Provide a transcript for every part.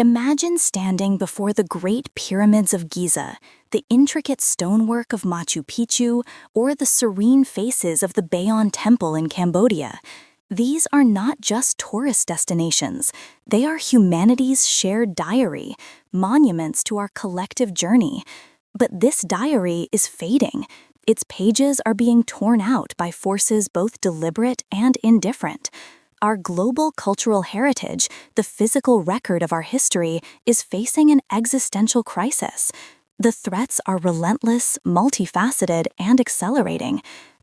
Imagine standing before the Great Pyramids of Giza, the intricate stonework of Machu Picchu, or the serene faces of the Bayon Temple in Cambodia. These are not just tourist destinations. They are humanity's shared diary, monuments to our collective journey. But this diary is fading. Its pages are being torn out by forces both deliberate and indifferent. Our global cultural heritage, the physical record of our history, is facing an existential crisis. The threats are relentless, multifaceted, and accelerating.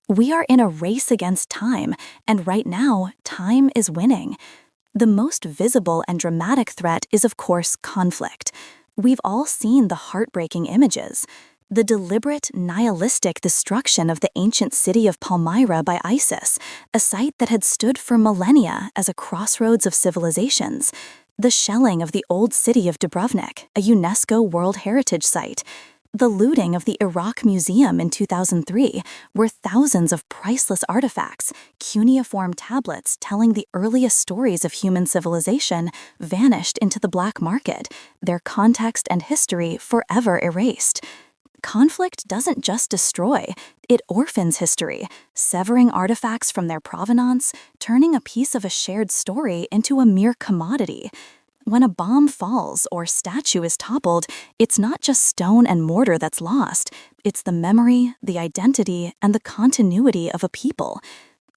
We are in a race against time, and right now, time is winning. The most visible and dramatic threat is, of course, conflict. We've all seen the heartbreaking images. The deliberate, nihilistic destruction of the ancient city of Palmyra by ISIS, a site that had stood for millennia as a crossroads of civilizations. The shelling of the old city of Dubrovnik, a UNESCO World Heritage Site. The looting of the Iraq Museum in 2003, where thousands of priceless artifacts, cuneiform tablets telling the earliest stories of human civilization, vanished into the black market, their context and history forever erased. Conflict doesn't just destroy, it orphans history, severing artifacts from their provenance, turning a piece of a shared story into a mere commodity. When a bomb falls or statue is toppled, it's not just stone and mortar that's lost, it's the memory, the identity, and the continuity of a people.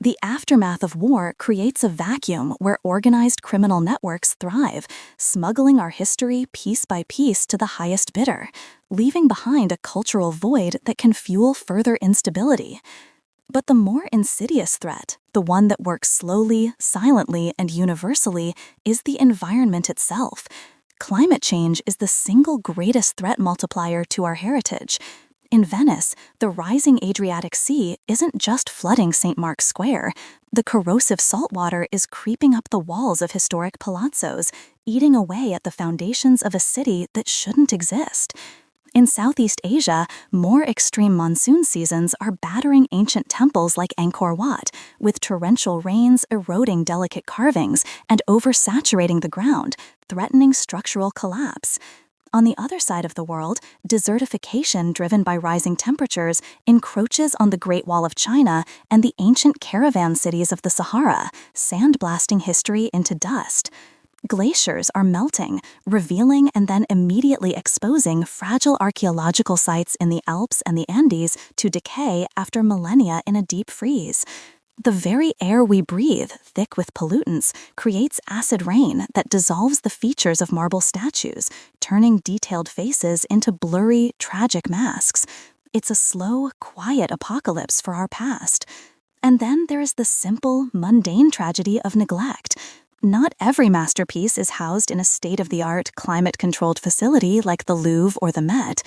The aftermath of war creates a vacuum where organized criminal networks thrive, smuggling our history piece by piece to the highest bidder, leaving behind a cultural void that can fuel further instability. But the more insidious threat, the one that works slowly, silently, and universally, is the environment itself. Climate change is the single greatest threat multiplier to our heritage. In Venice, the rising Adriatic Sea isn't just flooding St. Mark's Square. The corrosive saltwater is creeping up the walls of historic palazzos, eating away at the foundations of a city that shouldn't exist. In Southeast Asia, more extreme monsoon seasons are battering ancient temples like Angkor Wat, with torrential rains eroding delicate carvings and oversaturating the ground, threatening structural collapse. On the other side of the world, desertification driven by rising temperatures encroaches on the Great Wall of China and the ancient caravan cities of the Sahara, sandblasting history into dust. Glaciers are melting, revealing and then immediately exposing fragile archaeological sites in the Alps and the Andes to decay after millennia in a deep freeze. The very air we breathe, thick with pollutants, creates acid rain that dissolves the features of marble statues, turning detailed faces into blurry, tragic masks. It's a slow, quiet apocalypse for our past. And then there is the simple, mundane tragedy of neglect. Not every masterpiece is housed in a state-of-the-art, climate-controlled facility like the Louvre or the Met.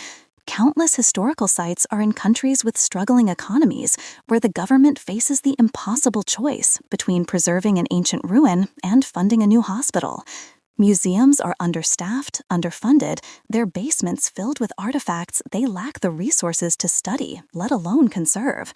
Countless historical sites are in countries with struggling economies, where the government faces the impossible choice between preserving an ancient ruin and funding a new hospital. Museums are understaffed, underfunded, their basements filled with artifacts they lack the resources to study, let alone conserve.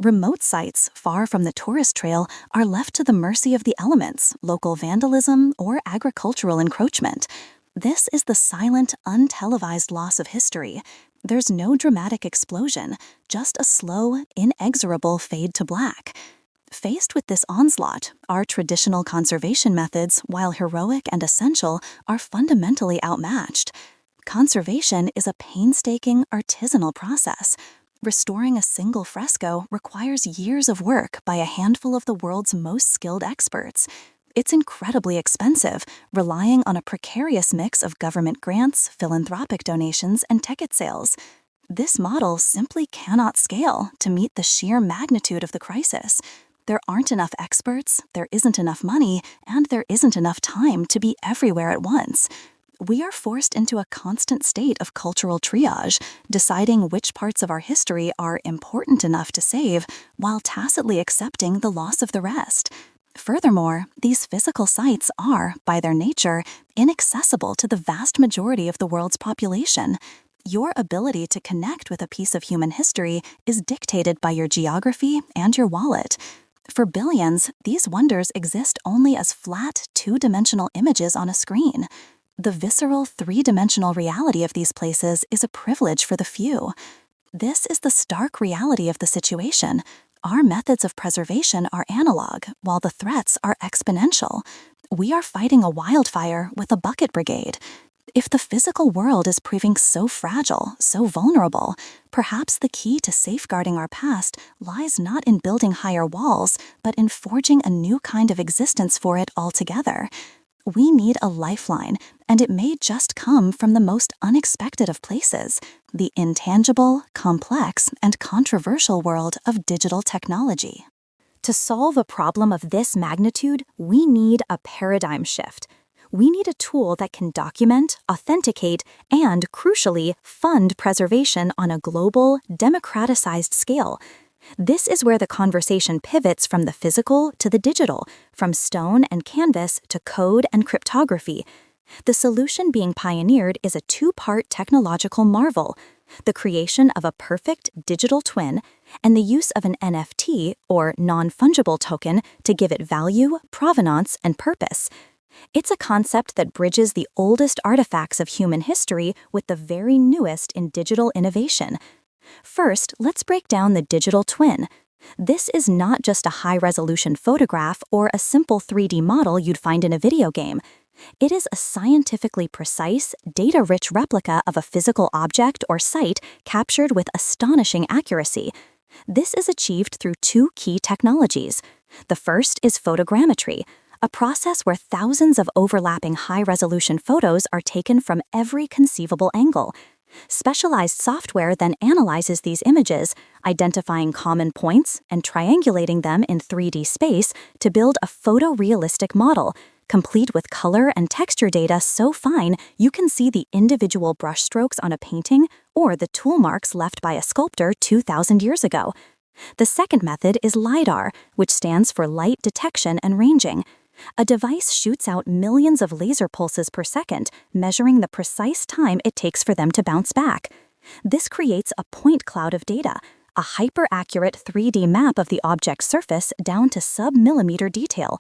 Remote sites, far from the tourist trail, are left to the mercy of the elements, local vandalism, or agricultural encroachment. This is the silent, untelevised loss of history. There's no dramatic explosion, just a slow, inexorable fade to black. Faced with this onslaught, our traditional conservation methods, while heroic and essential, are fundamentally outmatched. Conservation is a painstaking, artisanal process. Restoring a single fresco requires years of work by a handful of the world's most skilled experts. It's incredibly expensive, relying on a precarious mix of government grants, philanthropic donations, and ticket sales. This model simply cannot scale to meet the sheer magnitude of the crisis. There aren't enough experts, there isn't enough money, and there isn't enough time to be everywhere at once. We are forced into a constant state of cultural triage, deciding which parts of our history are important enough to save, while tacitly accepting the loss of the rest. Furthermore, these physical sites are, by their nature, inaccessible to the vast majority of the world's population. Your ability to connect with a piece of human history is dictated by your geography and your wallet. For billions, these wonders exist only as flat, two-dimensional images on a screen. The visceral, three-dimensional reality of these places is a privilege for the few. This is the stark reality of the situation. Our methods of preservation are analog, while the threats are exponential. We are fighting a wildfire with a bucket brigade. If the physical world is proving so fragile, so vulnerable, perhaps the key to safeguarding our past lies not in building higher walls, but in forging a new kind of existence for it altogether. We need a lifeline, and it may just come from the most unexpected of places, the intangible, complex, and controversial world of digital technology. To solve a problem of this magnitude, we need a paradigm shift. We need a tool that can document, authenticate, and, crucially, fund preservation on a global, democratized scale. This is where the conversation pivots from the physical to the digital, from stone and canvas to code and cryptography. The solution being pioneered is a two-part technological marvel: the creation of a perfect digital twin and the use of an NFT, or non-fungible token, to give it value, provenance, and purpose. It's a concept that bridges the oldest artifacts of human history with the very newest in digital innovation. First, let's break down the digital twin. This is not just a high-resolution photograph or a simple 3D model you'd find in a video game. It is a scientifically precise, data-rich replica of a physical object or site captured with astonishing accuracy. This is achieved through two key technologies. The first is photogrammetry, a process where thousands of overlapping high-resolution photos are taken from every conceivable angle. Specialized software then analyzes these images, identifying common points and triangulating them in 3D space to build a photorealistic model, complete with color and texture data so fine you can see the individual brushstrokes on a painting or the tool marks left by a sculptor 2,000 years ago. The second method is LiDAR, which stands for light detection and ranging. A device shoots out millions of laser pulses per second, measuring the precise time it takes for them to bounce back. This creates a point cloud of data, a hyper-accurate 3D map of the object's surface down to sub-millimeter detail.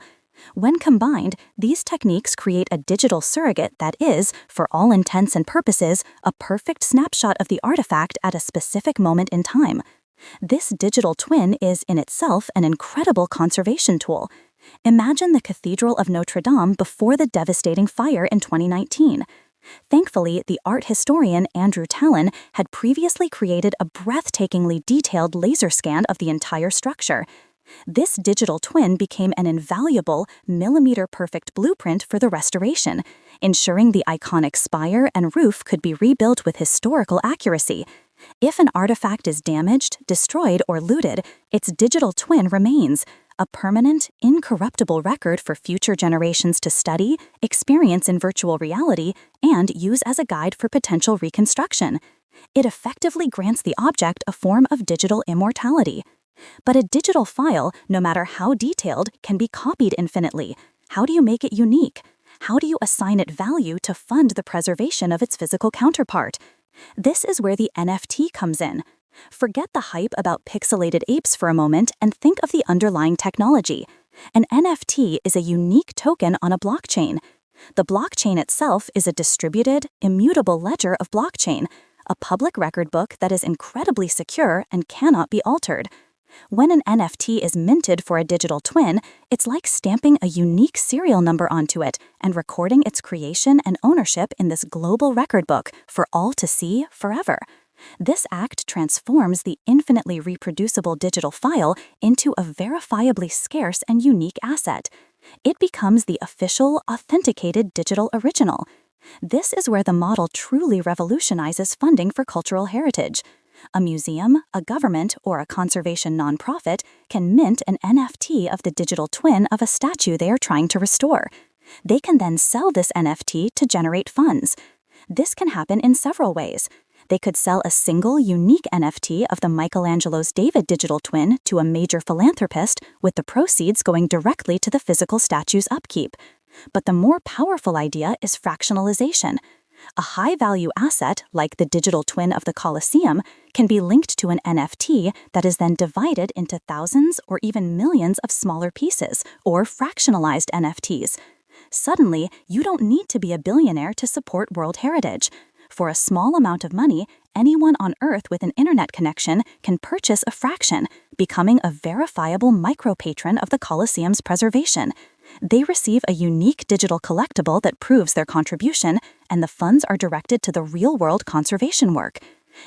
When combined, these techniques create a digital surrogate that is, for all intents and purposes, a perfect snapshot of the artifact at a specific moment in time. This digital twin is, in itself, an incredible conservation tool. Imagine the Cathedral of Notre Dame before the devastating fire in 2019. Thankfully, the art historian Andrew Tallon had previously created a breathtakingly detailed laser scan of the entire structure. This digital twin became an invaluable, millimeter-perfect blueprint for the restoration, ensuring the iconic spire and roof could be rebuilt with historical accuracy. If an artifact is damaged, destroyed, or looted, its digital twin remains, a permanent, incorruptible record for future generations to study, experience in virtual reality, and use as a guide for potential reconstruction. It effectively grants the object a form of digital immortality. But a digital file, no matter how detailed, can be copied infinitely. How do you make it unique? How do you assign it value to fund the preservation of its physical counterpart? This is where the NFT comes in. Forget the hype about pixelated apes for a moment and think of the underlying technology. An NFT is a unique token on a blockchain. The blockchain itself is a distributed, immutable ledger of blockchain, a public record book that is incredibly secure and cannot be altered. When an NFT is minted for a digital twin, it's like stamping a unique serial number onto it and recording its creation and ownership in this global record book for all to see forever. This act transforms the infinitely reproducible digital file into a verifiably scarce and unique asset. It becomes the official, authenticated digital original. This is where the model truly revolutionizes funding for cultural heritage. A museum, a government, or a conservation nonprofit can mint an NFT of the digital twin of a statue they are trying to restore. They can then sell this NFT to generate funds. This can happen in several ways. They could sell a single, unique NFT of the Michelangelo's David digital twin to a major philanthropist, with the proceeds going directly to the physical statue's upkeep. But the more powerful idea is fractionalization. A high-value asset, like the digital twin of the Colosseum, can be linked to an NFT that is then divided into thousands or even millions of smaller pieces, or fractionalized NFTs. Suddenly, you don't need to be a billionaire to support World Heritage. For a small amount of money, anyone on Earth with an internet connection can purchase a fraction, becoming a verifiable micro-patron of the Colosseum's preservation. They receive a unique digital collectible that proves their contribution, and the funds are directed to the real-world conservation work.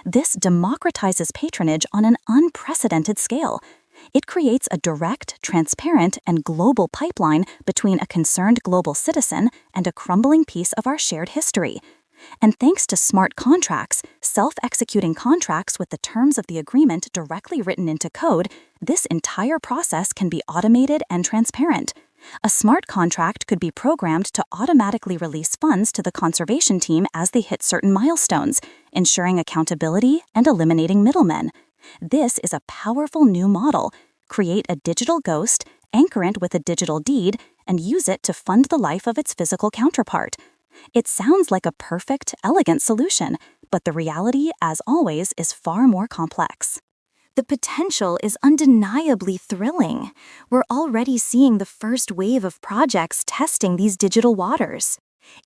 This democratizes patronage on an unprecedented scale. It creates a direct, transparent, and global pipeline between a concerned global citizen and a crumbling piece of our shared history. And thanks to smart contracts, self-executing contracts with the terms of the agreement directly written into code, this entire process can be automated and transparent. A smart contract could be programmed to automatically release funds to the conservation team as they hit certain milestones, ensuring accountability and eliminating middlemen. This is a powerful new model. Create a digital ghost, anchor it with a digital deed, and use it to fund the life of its physical counterpart. It sounds like a perfect, elegant solution, but the reality, as always, is far more complex. The potential is undeniably thrilling. We're already seeing the first wave of projects testing these digital waters.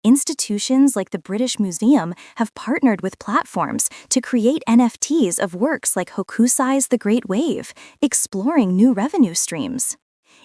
Institutions like the British Museum have partnered with platforms to create NFTs of works like Hokusai's The Great Wave, exploring new revenue streams.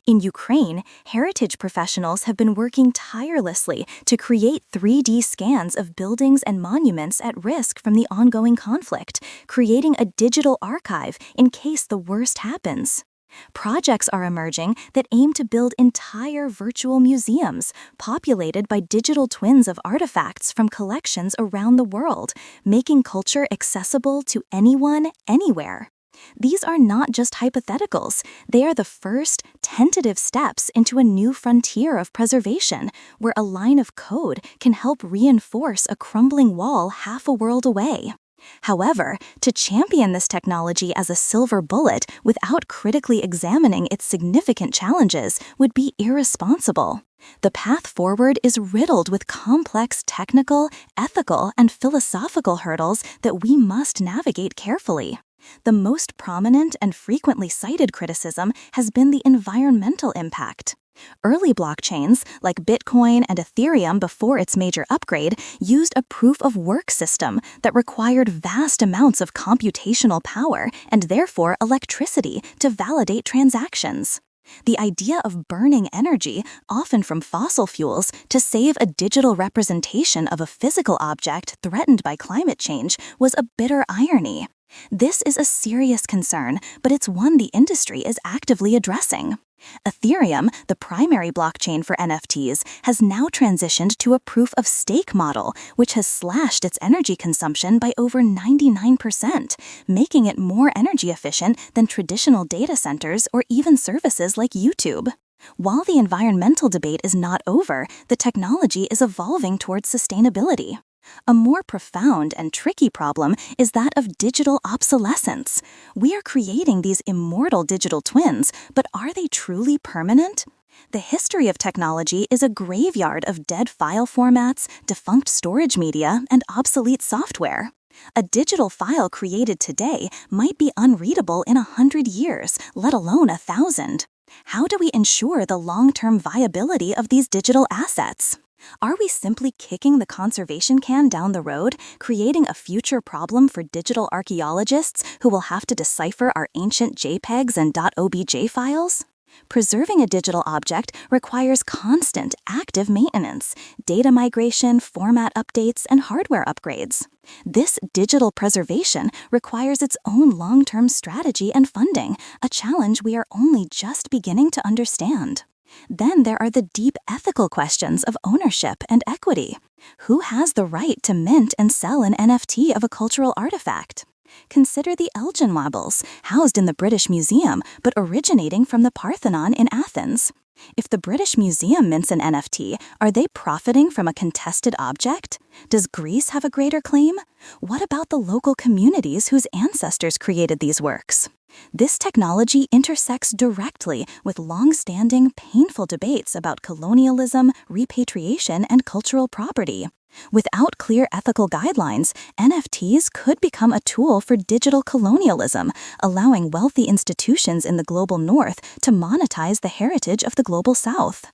In Ukraine, heritage professionals have been working tirelessly to create 3D scans of buildings and monuments at risk from the ongoing conflict, creating a digital archive in case the worst happens. Projects are emerging that aim to build entire virtual museums, populated by digital twins of artifacts from collections around the world, making culture accessible to anyone, anywhere. These are not just hypotheticals, they are the first, tentative steps into a new frontier of preservation, where a line of code can help reinforce a crumbling wall half a world away. However, to champion this technology as a silver bullet without critically examining its significant challenges would be irresponsible. The path forward is riddled with complex technical, ethical, and philosophical hurdles that we must navigate carefully. The most prominent and frequently cited criticism has been the environmental impact. Early blockchains, like Bitcoin and Ethereum before its major upgrade, used a proof-of-work system that required vast amounts of computational power and therefore electricity to validate transactions. The idea of burning energy, often from fossil fuels, to save a digital representation of a physical object threatened by climate change was a bitter irony. This is a serious concern, but it's one the industry is actively addressing. Ethereum, the primary blockchain for NFTs, has now transitioned to a proof-of-stake model, which has slashed its energy consumption by over 99%, making it more energy efficient than traditional data centers or even services like YouTube. While the environmental debate is not over, the technology is evolving towards sustainability. A more profound and tricky problem is that of digital obsolescence. We are creating these immortal digital twins, but are they truly permanent? The history of technology is a graveyard of dead file formats, defunct storage media, and obsolete software. A digital file created today might be unreadable in 100 years, let alone 1,000. How do we ensure the long-term viability of these digital assets? Are we simply kicking the conservation can down the road, creating a future problem for digital archaeologists who will have to decipher our ancient JPEGs and .obj files? Preserving a digital object requires constant, active maintenance, data migration, format updates, and hardware upgrades. This digital preservation requires its own long-term strategy and funding, a challenge we are only just beginning to understand. Then there are the deep ethical questions of ownership and equity. Who has the right to mint and sell an NFT of a cultural artifact? Consider the Elgin marbles, housed in the British Museum but originating from the Parthenon in Athens. If the British Museum mints an NFT, are they profiting from a contested object? Does Greece have a greater claim? What about the local communities whose ancestors created these works? This technology intersects directly with long-standing, painful debates about colonialism, repatriation, and cultural property. Without clear ethical guidelines, NFTs could become a tool for digital colonialism, allowing wealthy institutions in the global north to monetize the heritage of the global south.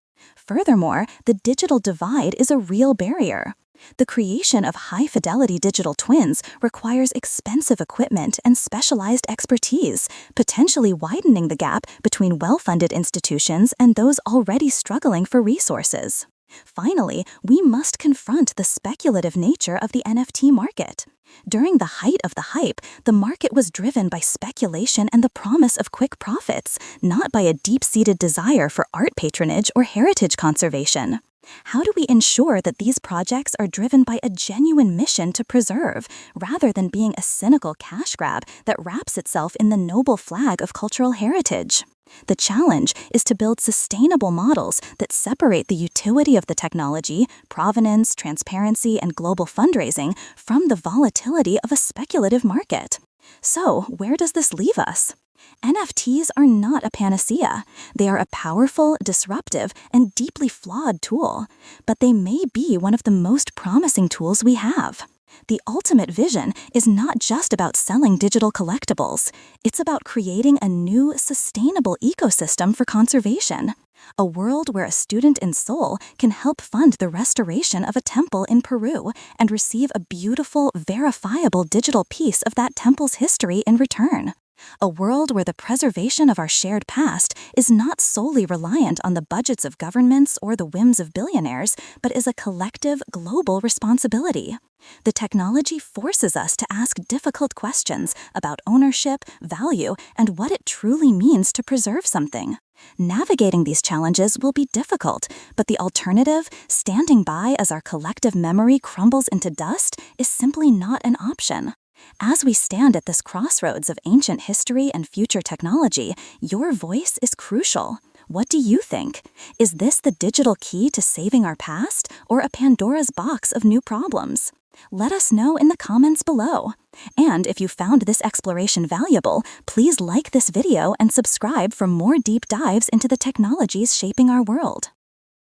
Furthermore, the digital divide is a real barrier. The creation of high-fidelity digital twins requires expensive equipment and specialized expertise, potentially widening the gap between well-funded institutions and those already struggling for resources. Finally, we must confront the speculative nature of the NFT market. During the height of the hype, the market was driven by speculation and the promise of quick profits, not by a deep-seated desire for art patronage or heritage conservation. How do we ensure that these projects are driven by a genuine mission to preserve, rather than being a cynical cash grab that wraps itself in the noble flag of cultural heritage? The challenge is to build sustainable models that separate the utility of the technology, provenance, transparency, and global fundraising from the volatility of a speculative market. So, where does this leave us? NFTs are not a panacea. They are a powerful, disruptive, and deeply flawed tool, but they may be one of the most promising tools we have. The ultimate vision is not just about selling digital collectibles. It's about creating a new, sustainable ecosystem for conservation. A world where a student in Seoul can help fund the restoration of a temple in Peru and receive a beautiful, verifiable digital piece of that temple's history in return. A world where the preservation of our shared past is not solely reliant on the budgets of governments or the whims of billionaires, but is a collective, global responsibility. The technology forces us to ask difficult questions about ownership, value, and what it truly means to preserve something. Navigating these challenges will be difficult, but the alternative, standing by as our collective memory crumbles into dust, is simply not an option. As we stand at this crossroads of ancient history and future technology, your voice is crucial. What do you think? Is this the digital key to saving our past, or a Pandora's box of new problems? Let us know in the comments below. And if you found this exploration valuable, please like this video and subscribe for more deep dives into the technologies shaping our world.